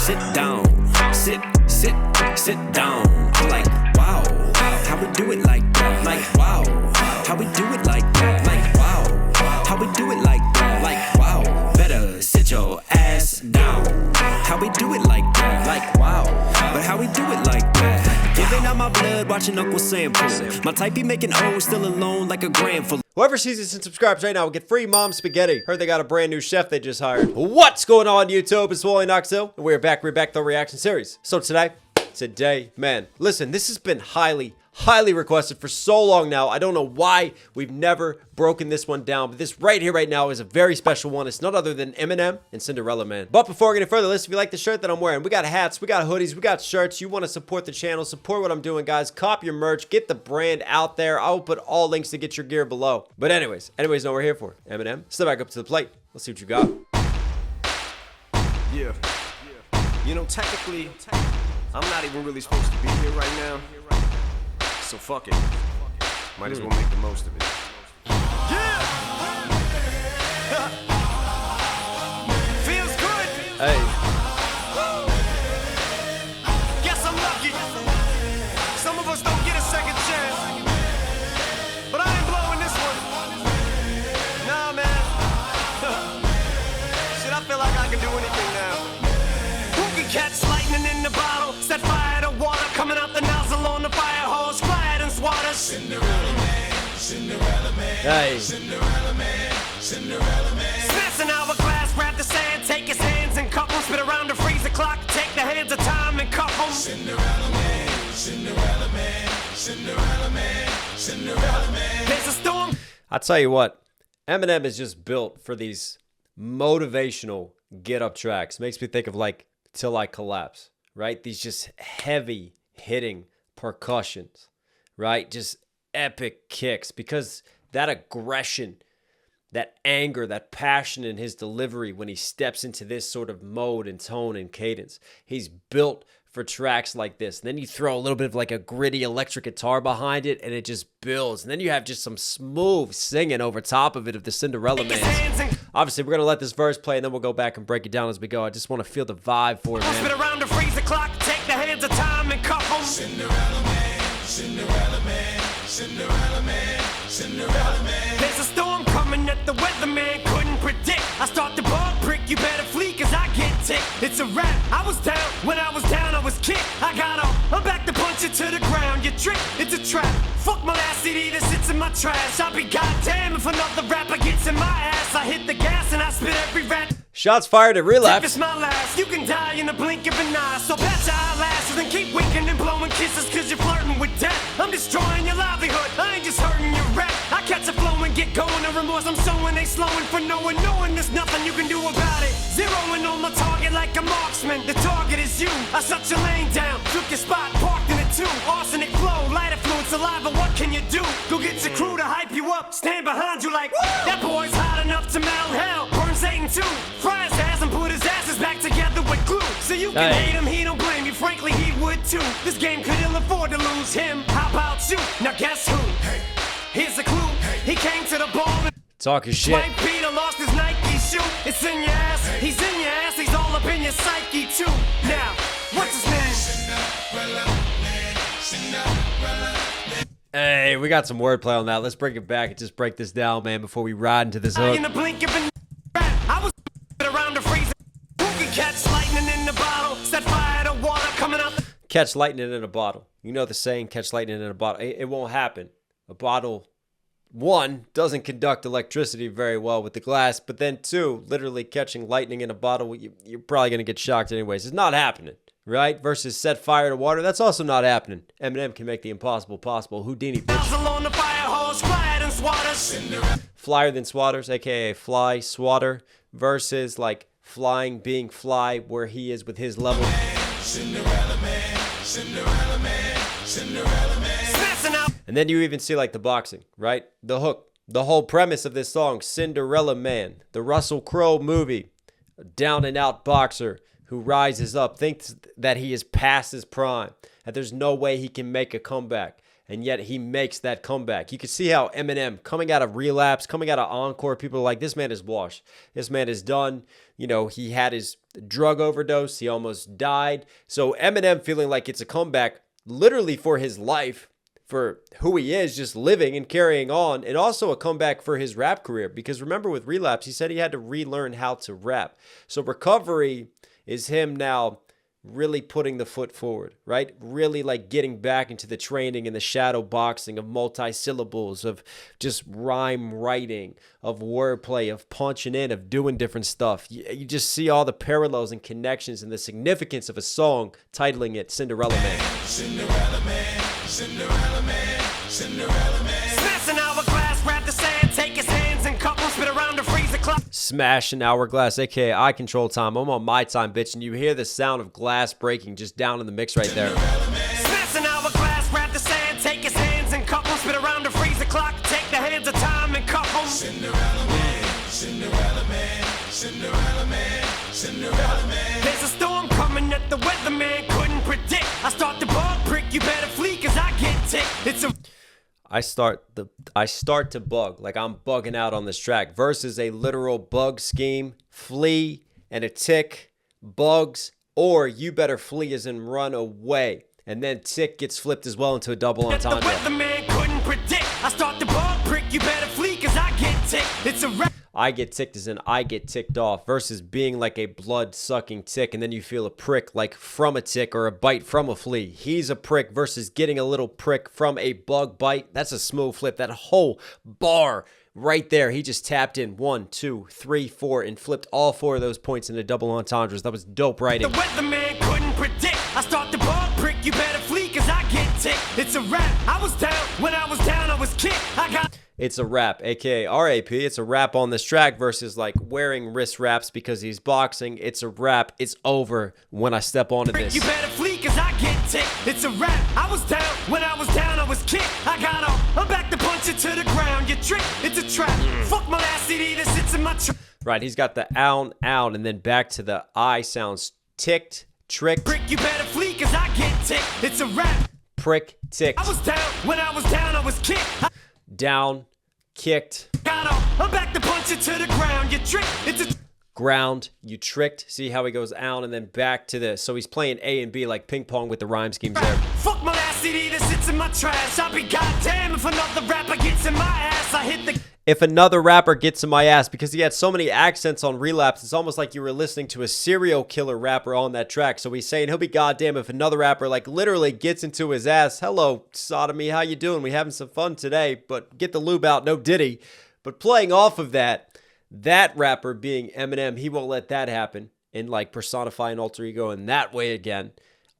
sit down, sit down. I'm like, wow, how we do it like that? Like, wow, how we do it like that? Like, wow, how we do it like that? Like, wow, better sit your ass down. How we do it like that? Like, wow, but how we do it like that? Giving out my blood, watching Uncle Sam pull. My type be making O's still alone like a gram full. Whoever sees this and subscribes right now will get free mom spaghetti. Heard they got a brand new chef they just hired. What's going on, YouTube? It's Knox, and we're back to the reaction series. So today, man, listen, this has been highly requested for so long now. I don't know why we've never broken this one down, but this right here, right now is a very special one. It's none other than Eminem and Cinderella, man. But before we get any further, listen, if you like the shirt that I'm wearing, we got hats, we got hoodies, we got shirts. You want to support the channel, support what I'm doing, guys. Cop your merch, get the brand out there. I will put all links to get your gear below. But anyways, know what we're here for. Eminem, step back up to the plate. Let's see what you got. Yeah. You know, technically, I'm not even really supposed to be here right now. So fuck it. Might as well make the most of it. Yeah! Feels good. Hey. Guess I'm lucky. Some of us don't get a second chance. But I ain't blowing this one. Nah, man. Shit, I feel like I can do anything now. Who can catch lightning in the bottle? Set fire to water coming out the nozzle on the fire hose. Cinderella man, Cinderella man, hey. Cinderella man, Cinderella man. Smash an hourglass, grab the sand, take his hands and cup 'em, spit around the freeze the clock, take the hands of time and cuff 'em. Cinderella man, Cinderella man, Cinderella man, Cinderella man. There's a storm. I'll tell you what, Eminem is just built for these motivational get-up tracks. Makes me think of like Till I Collapse, right? These just heavy hitting percussions. Right? Just epic kicks, because that aggression, that anger, that passion in his delivery when he steps into this sort of mode and tone and cadence, he's built for tracks like this. And then you throw a little bit of like a gritty electric guitar behind it and it just builds. And then you have just some smooth singing over top of it of the Cinderella Man. Obviously, we're going to let this verse play and then we'll go back and break it down as we go. I just want to feel the vibe for it, man. Spit around the freeze the clock, take the hands of time and cuff 'em. Cinderella man, Cinderella man, Cinderella man, Cinderella man. There's a storm coming that the weatherman couldn't predict. I start the ball prick, you better flee cause I get ticked. It's a wrap, I was down, when I was down I was kicked. I got up, I'm back to punch it to the ground. You trick, it's a trap. Fuck my last CD that sits in my trash. I'll be goddamn if another rapper gets in my ass. I hit the gas and I spit every rap. Shots fired at relapse. If it's my last, you can die in the blink of an eye. So patch your eyelashes and keep winking and blowing kisses cause you're flirting with death. I'm destroying your livelihood, I ain't just hurting your rep. I catch a flow and get going, the remorse I'm showing they slowing for knowing there's nothing you can do about it. Zeroing on my target like a marksman, the target is you. I shut your lane down, took your spot, parked in it too. Arsenic flow, lighter fluid, saliva, what can you do? Go get your crew to hype you up, stand behind you like, woo! That boy's hot enough to melt hell, burn Satan too. Fry his ass and put his asses back together with glue. So you can hate him, he don't blame you, frankly he would too. This game could ill afford to lose him, how about you? Now guess who? Hey. Here's a clue, he came to the ball and talking shit. Mike Peter lost his Nike shoe. It's in your ass, he's in your ass, he's all up in your psyche too. Now, what's his name? Cinderella man, Cinderella man. Hey, we got some wordplay on that. Let's bring it back and just break this down, man, before we ride into this hook. In the blink of an I was around the freezer. Who can catch lightning in the bottle? Set fire to water coming out the Catch lightning in a bottle. You know the saying, catch lightning in a bottle. It won't happen. A bottle, one, doesn't conduct electricity very well with the glass, but then two, literally catching lightning in a bottle, you're probably going to get shocked anyways. It's not happening, right? Versus set fire to water, that's also not happening. Eminem can make the impossible possible. Houdini, bitch. on the fire hose, Flyer than swatters, aka fly swatter, versus like flying being fly where he is with his level. Cinderella man, Cinderella man, Cinderella man. And then you even see like the boxing, right? The hook, the whole premise of this song, Cinderella Man, the Russell Crowe movie, a down and out boxer who rises up, thinks that he is past his prime, that there's no way he can make a comeback. And yet he makes that comeback. You can see how Eminem, coming out of relapse, coming out of encore, people are like, this man is washed. This man is done. you know, he had his drug overdose. He almost died. So Eminem feeling like it's a comeback literally for his life, for who he is, just living and carrying on, and also a comeback for his rap career. Because remember with Relapse, he said he had to relearn how to rap. So Recovery is him now really putting the foot forward, right? Really like getting back into the training and the shadow boxing of multi-syllables, of just rhyme writing, of wordplay, of punching in, of doing different stuff. You just see all the parallels and connections and the significance of a song titling it Cinderella Man. Cinderella Man, Cinderella Man, Cinderella Man. Smash an hourglass, grab the sand, take his hands and cup him, spit around the freezer clock. Smash an hourglass, aka I control time. I'm on my time, bitch, and you hear the sound of glass breaking just down in the mix right there. Smash an hourglass, grab the sand, take his hands and cup him, spit around the freezer clock, take the hands of time and cup him. Cinderella Man, Cinderella Man, Cinderella Man, Cinderella Man. There's a storm coming that the weatherman couldn't predict. I start the bug prick, you better flee, cause I get ticked. It's a I start to bug, like I'm bugging out on this track, versus a literal bug scheme, flee and a tick, bugs, or you better flee as in run away. And then tick gets flipped as well into a double entendre. the weatherman couldn't predict. I start the bug prick, you better flee, cause I get ticked. It's a rap. I get ticked as in I get ticked off, versus being like a blood-sucking tick and then you feel a prick like from a tick or a bite from a flea. He's a prick versus getting a little prick from a bug bite. That's a smooth flip. That whole bar right there, he just tapped in 1, 2, 3, 4 and flipped all 4 of those points into double entendres. That was dope writing. The weatherman couldn't predict. I start the bug prick, you better flee, cause I get ticked. It's a rap. I was down. When I was down, I was kicked. I got... It's a rap, aka RAP. It's a rap on this track versus like wearing wrist wraps because he's boxing. It's a rap. It's over when I step onto this. You better flee, cause I get ticked. It's a rap. I was down. When I was down, I was kicked. I got up. I'm back to punch it to the ground. You trick. It's a trap. Fuck my last CD that sits in my trap. Right, he's got the ow, ow, and then back to the I sounds ticked, tricked. Prick, you better flee, cause I get ticked. It's a rap. Prick, ticked. I was down. When I was down, I was kicked. Down, kicked. Got up. I'm back to punch it to the ground. You trick. It's a ground, you tricked. See how he goes out and then back to this. So he's playing A and B like ping pong with the rhyme schemes there. Fuck my last CD that sits in my trash. I'll be goddamn if another rapper gets in my ass. I hit the... If another rapper gets in my ass, because he had so many accents on Relapse, it's almost like you were listening to a serial killer rapper on that track. So he's saying he'll be goddamn if another rapper like literally gets into his ass. Hello, sodomy, how you doing? We having some fun today, but get the lube out, no diddy. But playing off of that rapper being Eminem, he won't let that happen and like personify an alter ego in that way again.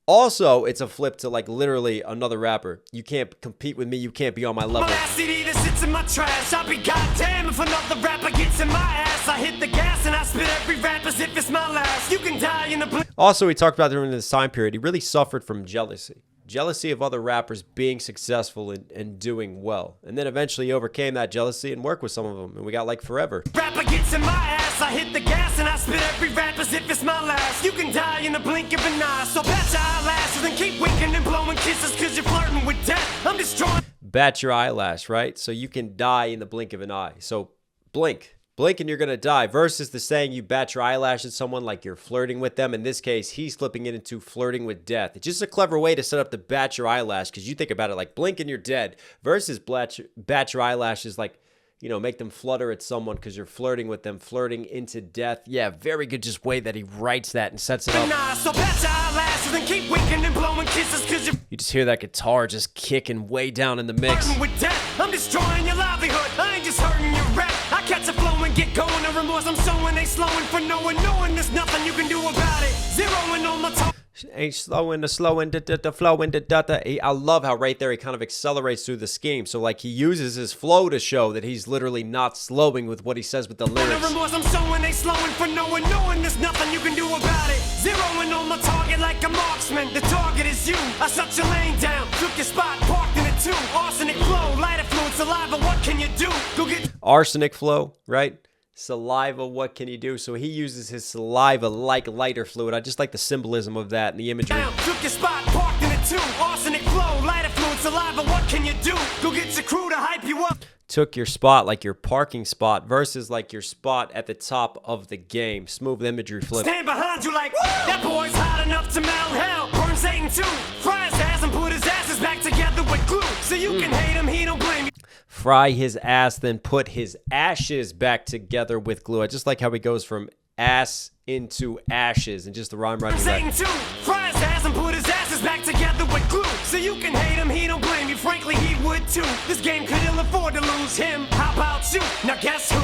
Also, it's a flip to like literally another rapper. You can't compete with me. You can't be on my level. My last CD that sits in my trash. I'll be goddamn if another rapper gets in my ass. I hit the gas and I spit every rap as if it's my last. You can die in the blink. Also, he talked about during this time period, he really suffered from jealousy. Jealousy of other rappers being successful and doing well. And then eventually he overcame that jealousy and worked with some of them. And we got like Forever. Rapper gets in my ass. I hit the gas and I spit every rap as if it's my last. You can die in the blink of an eye. So bat your eyelashes and keep winking and blowing kisses cause you're flirting with death. I'm destroying. Bat your eyelash, right? So you can die in the blink of an eye. So blink. Blink and you're going to die versus the saying you bat your eyelash at someone like you're flirting with them. In this case, he's flipping it into flirting with death. It's just a clever way to set up the bat your eyelash because you think about it like blink and you're dead versus bat your eyelashes like, you know, make them flutter at someone because you're flirting with them, flirting into death. Yeah, very good just way that he writes that and sets it up. So bat your eyelashes and keep winking and blowing kisses cause you're You just hear that guitar just kicking way down in the mix. flirting with death. I'm destroying your livelihood. I ain't just hurting your rap. I catch a flow and get going. The remorse I'm sowing ain't slowing for knowing there's nothing you can do about it. Zeroing on my toe. Ain't slowing the flowing the. I love how right there he kind of accelerates through the scheme. So like he uses his flow to show that he's literally not slowing with what he says with the The lyrics. remorse I'm sowing ain't slowing for knowing there's nothing you can do about it. Zeroing on my target like a marksman. The target is you. I shut your lane down. Took your spot, parked in it too. Arsenic flow, lighter fluid, saliva. What can you do? Go get Arsenic flow, right? Saliva, what can you do? So he uses his saliva like lighter fluid. I just like the symbolism of that and the imagery. down. Took your spot, parked in it too. Arsenic flow, lighter fluid, saliva. What can you do? Go get your crew to hype you up. took your spot, like your parking spot, versus like your spot at the top of the game. Smooth imagery flip. Stand behind you like, that boy's hot enough to melt hell. Burn Satan too. Fry his ass and put his asses back together with glue. So you can hate him, he don't blame you. Fry his ass, then put his ashes back together with glue. I just like how he goes from ass into ashes and just the rhyme right Satan too. Fry his ass and put his asses back together with glue. So you can hate him, he don't blame you. Frankly, he would too. This game could ill afford to lose him. How about you? Now guess who?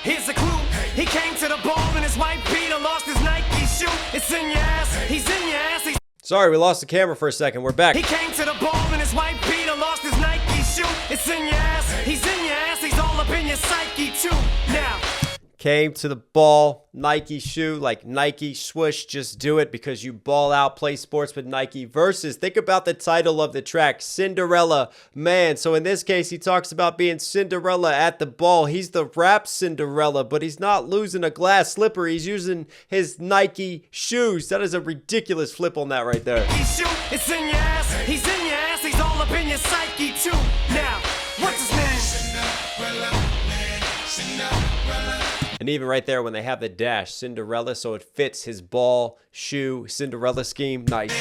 Here's a clue. He came to the ball and his white Peter lost his Nike shoe. It's in your ass. He's in your ass. He's Sorry, we lost the camera for a second. We're back. He came to the ball and his white Peter lost his Nike shoe. It's in your ass. He's in your ass. He's all up in your psyche too. Now. Came to the ball, Nike shoe, like Nike swoosh, just do it because you ball out, play sports with Nike. Versus, think about the title of the track, Cinderella Man. So in this case, he talks about being Cinderella at the ball. He's the rap Cinderella, but he's not losing a glass slipper. He's using his Nike shoes. That is a ridiculous flip on that right there. It's in your ass. He's in your ass. He's all up in your psyche too. Now, what's his name? Cinderella Man. Cinderella. And even right there when they have the dash, Cinderella, so it fits his ball, shoe, Cinderella scheme. Nice.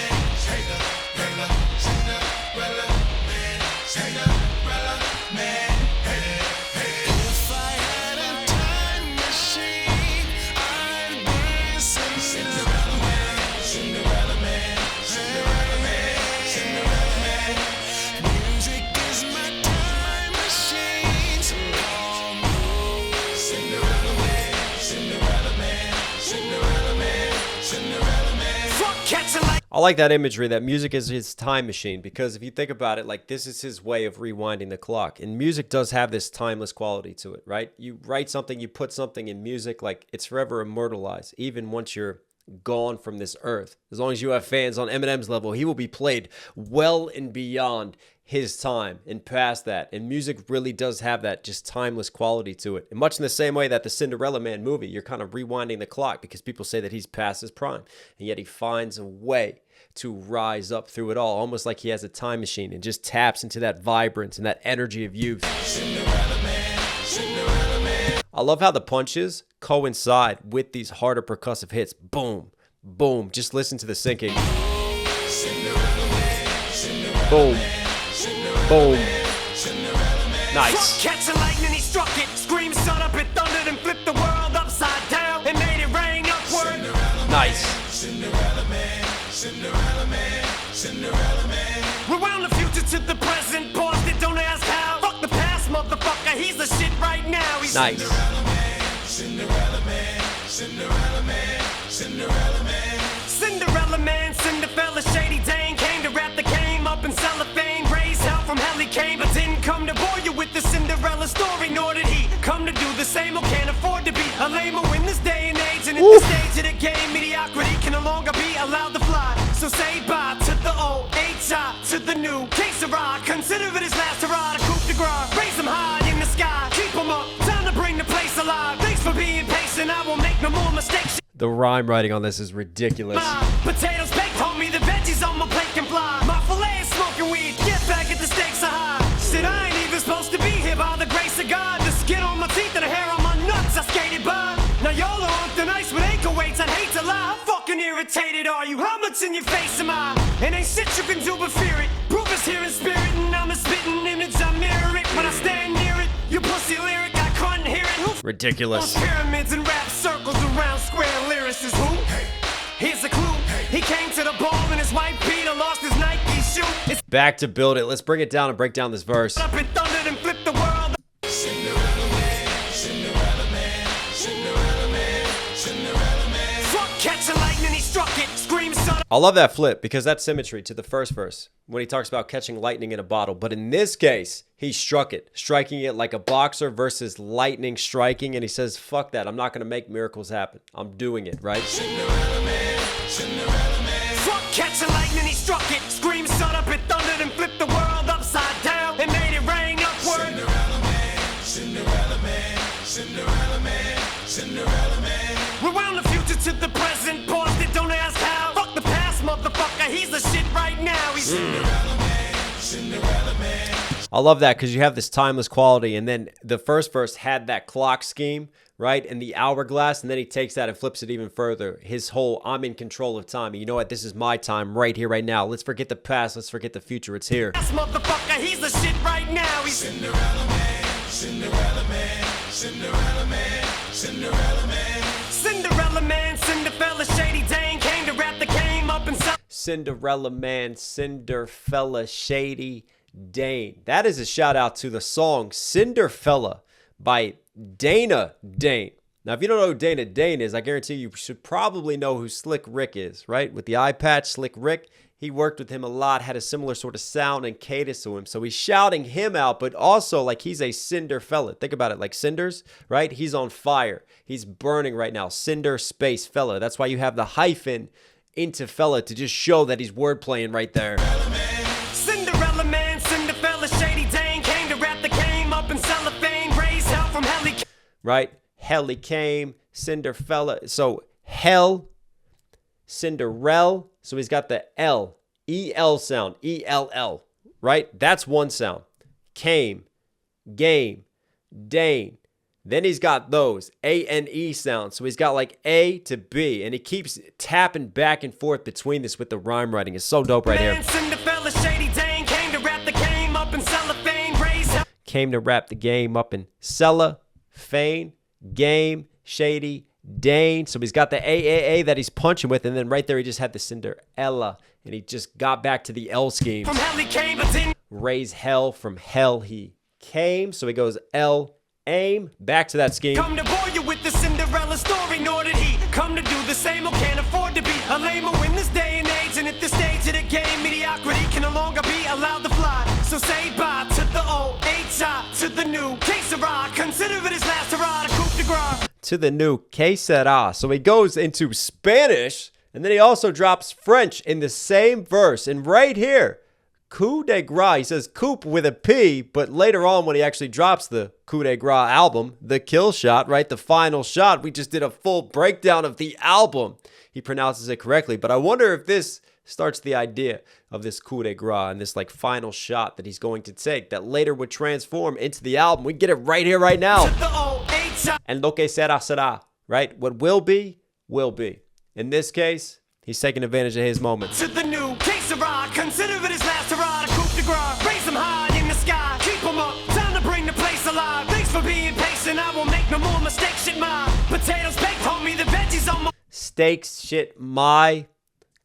I like that imagery, that music is his time machine, because if you think about it, like this is his way of rewinding the clock. And music does have this timeless quality to it, right? You write something, you put something in music, like it's forever immortalized, even once you're gone from this earth. As long as you have fans on Eminem's level, he will be played well and beyond his time and past that. And music really does have that just timeless quality to it. And much in the same way that the Cinderella Man movie, you're kind of rewinding the clock because people say that he's past his prime. And yet he finds a way to rise up through it all, almost like he has a time machine and just taps into that vibrance and that energy of youth. Cinderella Man, Cinderella Man. I love how the punches coincide with these harder percussive hits. Boom, boom. Just listen to the syncing. Boom. Boom. Nice. Catch a lightning, he struck it. Screamed, shut up, it thundered and flipped the world upside down and made it rain upward. Nice. Cinderella Man, Cinderella Man, Cinderella Man. Rewound the future to the present, paused it, don't ask how. Fuck the past, motherfucker, he's the shit right now. He's nice. Cinderella Man, Cinderella Man, Cinderella Man, Cinderella Man. Cinderella Man, Cinderella, Shady Dane came to rap the game up in cellophane. Raised hell from hell he came, but didn't come to bore you with the Cinderella story, nor did he come to do the same or can't afford to be a lamer in this day and age. And at this stage of the game, mediocrity can no longer be allowed to fly. So say bye to the old, H.I. to the new. Case of ride, consider it his last hurrah to coupe de grace. Raise them high in the sky, keep them up, time to bring the place alive. Thanks for being patient, I won't make no more mistakes. The rhyme writing on this is ridiculous. Potatoes baked, homie, the veggies on my plate can fly. My fillet is smoking weed, get back at the stakes are high. Shit, I ain't even supposed to be here by the grace of God. The skin on my teeth and the hair on my nuts, I skated by. Now y'all are on thin ice with ankle weights, I'd hate to lie. How fucking irritated are you? How much in your face am I? And ain't shit you can do but fear it. Proof is here in spirit, and I'm a spitting image, I mirror it. When I stand near it, you pussy lyric, I couldn't hear it. Who ridiculous. Pyramids and rap circles around square lyricists. Who? Here's a clue. He came to the ball and his white Peter lost his Nike shoe. It's back to build it. Let's bring it down and break down this verse. Up and thundered and flipped the world. Cinderella Man, Cinderella Man, Cinderella Man, Cinderella Man. Fuck, catch a lightning, he struck it. Scream, son. I love that flip because that's symmetry to the first verse when he talks about catching lightning in a bottle. But in this case, he struck it, striking it like a boxer versus lightning striking. And he says, fuck that. I'm not going to make miracles happen. I'm doing it, right? Cinderella Man, Cinderella Man. Fuck, catch a lightning, he struck it. Scream, shut up, it thundered and flipped the world upside down and made it rain upward. Cinderella Man, Cinderella Man, Cinderella Man, Cinderella Man. Rewound the future to the present, paused it, don't ask how. Fuck the past, motherfucker, he's the shit right now. He's Cinderella Man, Cinderella Man. I love that because you have this timeless quality, and then the first verse had that clock scheme, right, and the hourglass, and then he takes that and flips it even further. His whole, I'm in control of time. You know what? This is my time right here, right now. Let's forget the past. Let's forget the future. It's here. This motherfucker, he's the shit right now. He's Cinderella man, Cinderella man, Cinderella man, Cinderella man. Cinderella man, Cinderella, Shady Dane came to rap the game up and sell. Cinderella man, Cinderella, Shady Dane. That is a shout out to the song Cinderella by Dana Dane. Now, if you don't know who Dana Dane is, I guarantee you should probably know who Slick Rick is, right? With the eye patch, Slick Rick, he worked with him a lot, had a similar sort of sound and cadence to him. So he's shouting him out, but also like he's a Cinderella. Think about it, like cinders, right? He's on fire. He's burning right now. Cinder space fella. That's why you have the hyphen into fella to just show that he's wordplaying right there. Cinderella man, Cinderella, Shady Dane came to rap the game up and cellophane, raise hell from hell. Right? Hell he came, Cinderella. So hell, Cinderella. So he's got the L, E-L sound, E-L-L, right? That's one sound. Came, game, Dane. Then he's got those A-N-E sounds. So he's got like A to B. And he keeps tapping back and forth between this with the rhyme writing. It's so dope right here. Cinderella, Shady Dane came to rap the game up and cellophane, raise hell. Came to wrap the game up in cellophane, game, Shady, Dane. So he's got the A that he's punching with, and then right there he just had the Cinderella, and he just got back to the L scheme. From hell he came, but didn't Raise hell, from hell he came. So he goes L, aim, back to that scheme. come to bore you with the Cinderella story, nor did he come to do the same or can't afford to be a lamer in this day and age. And at this stage of the game, mediocrity can no longer be allowed to fly. So say bye to the old H.I. to the new K-Sera. Consider it his last hurrah to coup de grace. To the new que sera. So he goes into Spanish, and then he also drops French in the same verse. And right here, coup de grace, he says coupe with a P, but later on when he actually drops the coup de grace album, the kill shot, right, the final shot, we just did a full breakdown of the album. He pronounces it correctly, but I wonder if this starts the idea of this coup de grace and this like final shot that he's going to take that later would transform into the album. We get it right here, right now. To the old H.I. And lo que será, será, right? What will be, will be. In this case, he's taking advantage of his moment. To the new K-Sera. Consider it his last hurrah to coup de grace. Raise him high in the sky. Keep him up. Time to bring the place alive. Thanks for being patient. I won't make no more mistakes. Shit, my potatoes baked, homie. The veggies on my Steaks, shit, my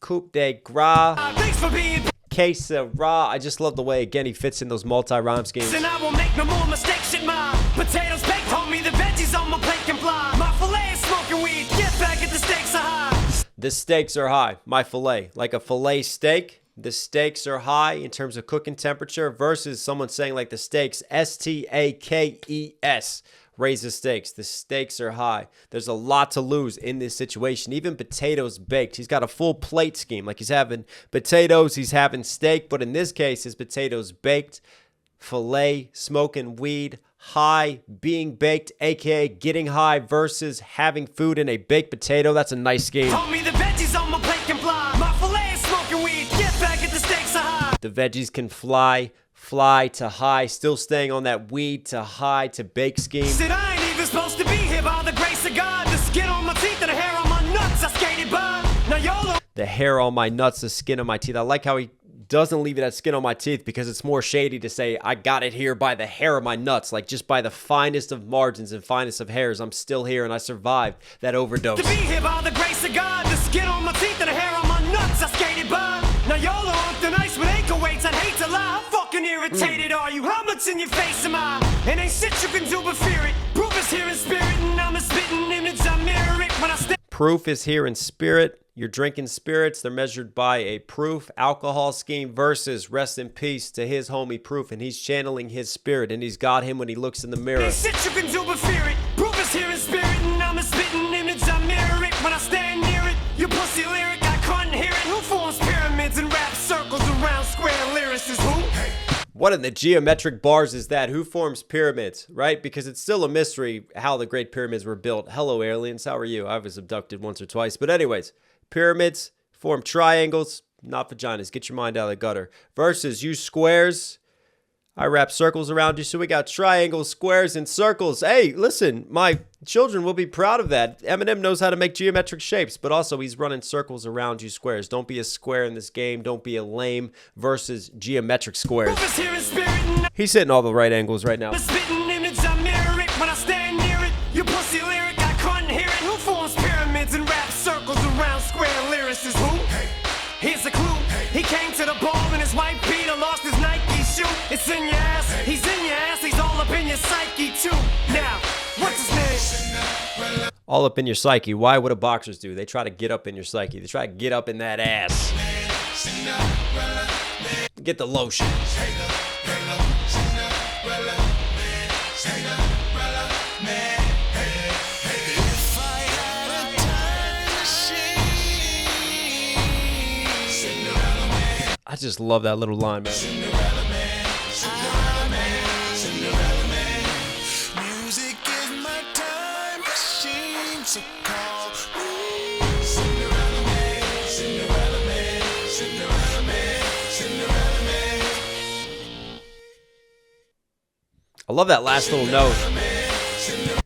coup de grace, thanks for being que sera. I just love the way, again, he fits in those multi-rhyme schemes. and I won't make no more mistakes. Shit, my potatoes baked, homie. The veggies on my plate can fly. My fillet is smoking weed. Get back at the stakes are high. The stakes are high. My filet, like a filet steak, the stakes are high in terms of cooking temperature versus someone saying like the stakes, S-T-A-K-E-S, raise the stakes. The stakes are high. There's a lot to lose in this situation. Even potatoes baked. He's got a full plate scheme. Like he's having potatoes, he's having steak, but in this case, his potatoes baked, filet, smoking weed, high, being baked, aka getting high versus having food in a baked potato. That's a nice scheme. Homie, the veggies on my plate can fly. My fillet is smoking weed. Get back at the stakes are high. The veggies can fly to high, still staying on that weed to high to bake scheme. Said I ain't even supposed to be here by the grace of God. The skin on my teeth and the hair on my nuts, I skated by. Now YOLO. The hair on my nuts, the skin on my teeth. I like how he doesn't leave it at skin on my teeth because it's more shady to say I got it here by the hair of my nuts, like just by the finest of margins and finest of hairs. I'm still here and I survived that overdose. To be here by the grace of God. The skin on my teeth and the hair on my nuts, I skated by. Now YOLO on thin ice with ankle weights. I'd hate to lie. How fucking irritated are you? How much in your face am I? And ain't shit you can do but fear it. Proof is here in spirit and I'm a spitting image. I mirror it when I step. Proof is here in spirit. You're drinking spirits. They're measured by a proof alcohol scheme versus rest in peace to his homie Proof. And he's channeling his spirit and he's got him when he looks in the mirror. Ain't shit you can do but fear it. Proof is here in spirit and I'm a spitting image. I mirror it when I stand near it. You pussy lyric, I couldn't hear it. Who forms pyramids and rap circles around square lyricists? Who? What in the geometric bars is that? Who forms pyramids, right? Because it's still a mystery how the Great Pyramids were built. Hello, aliens. How are you? I was abducted once or twice. But anyways, pyramids form triangles, not vaginas. Get your mind out of the gutter. Versus you squares. I wrap circles around you, so we got triangles, squares, and circles. Hey, listen, my children will be proud of that. Eminem knows how to make geometric shapes, but also he's running circles around you, squares. Don't be a square in this game. Don't be a lame versus geometric squares. He's hitting all the right angles right now. Spitting image, I mirror it when I stand near it. You pussy lyric, I couldn't hear it. Who forms pyramids and wraps circles around square lyricists? Who? Here's a clue. He came to the ball in his white Peter, lost his Nike shoe. It's in your ass, he's in your ass, he's all up in your psyche too. Now, what's his name? All up in your psyche. Why? What do boxers do? They try to get up in your psyche. They try to get up in that ass. Get the lotion. I just love that little line, man. Cinderella man, Cinderella man, Cinderella man. Music is my time machine, so call me. Cinderella man, Cinderella man, Cinderella man, Cinderella man. I love that last little note.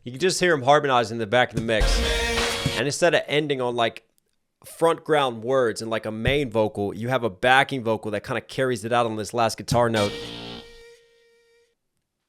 You can just hear him harmonizing in the back of the mix. And instead of ending on like front ground words and like a main vocal, you have a backing vocal that kind of carries it out on this last guitar note.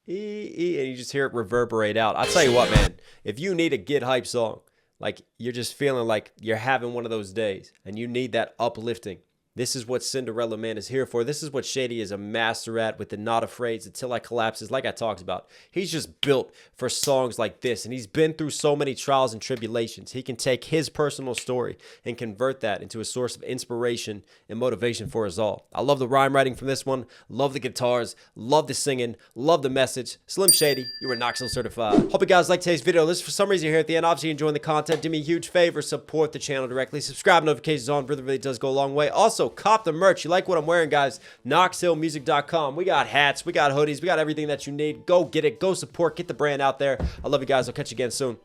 And you just hear it reverberate out. I'll tell you what, man, if you need a get hype song, like you're just feeling like you're having one of those days and you need that uplifting, this is what Cinderella Man is here for. This is what Shady is a master at with the Not Afraid Until I Collapses, like I talked about. He's just built for songs like this, and he's been through so many trials and tribulations. He can take his personal story and convert that into a source of inspiration and motivation for us all. I love the rhyme writing from this one, love the guitars, love the singing, love the message. Slim Shady, you are Knox certified. Hope you guys like today's video. Listen, for some reason you're here at the end, obviously enjoying the content. Do me a huge favor, support the channel directly. Subscribe, notifications on, really does go a long way. Also, cop the merch. You like what I'm wearing, guys? KnoxHillMusic.com. We got hats, we got hoodies, we got everything that you need. Go get it, go support, get the brand out there. I love you guys. I'll catch you again soon.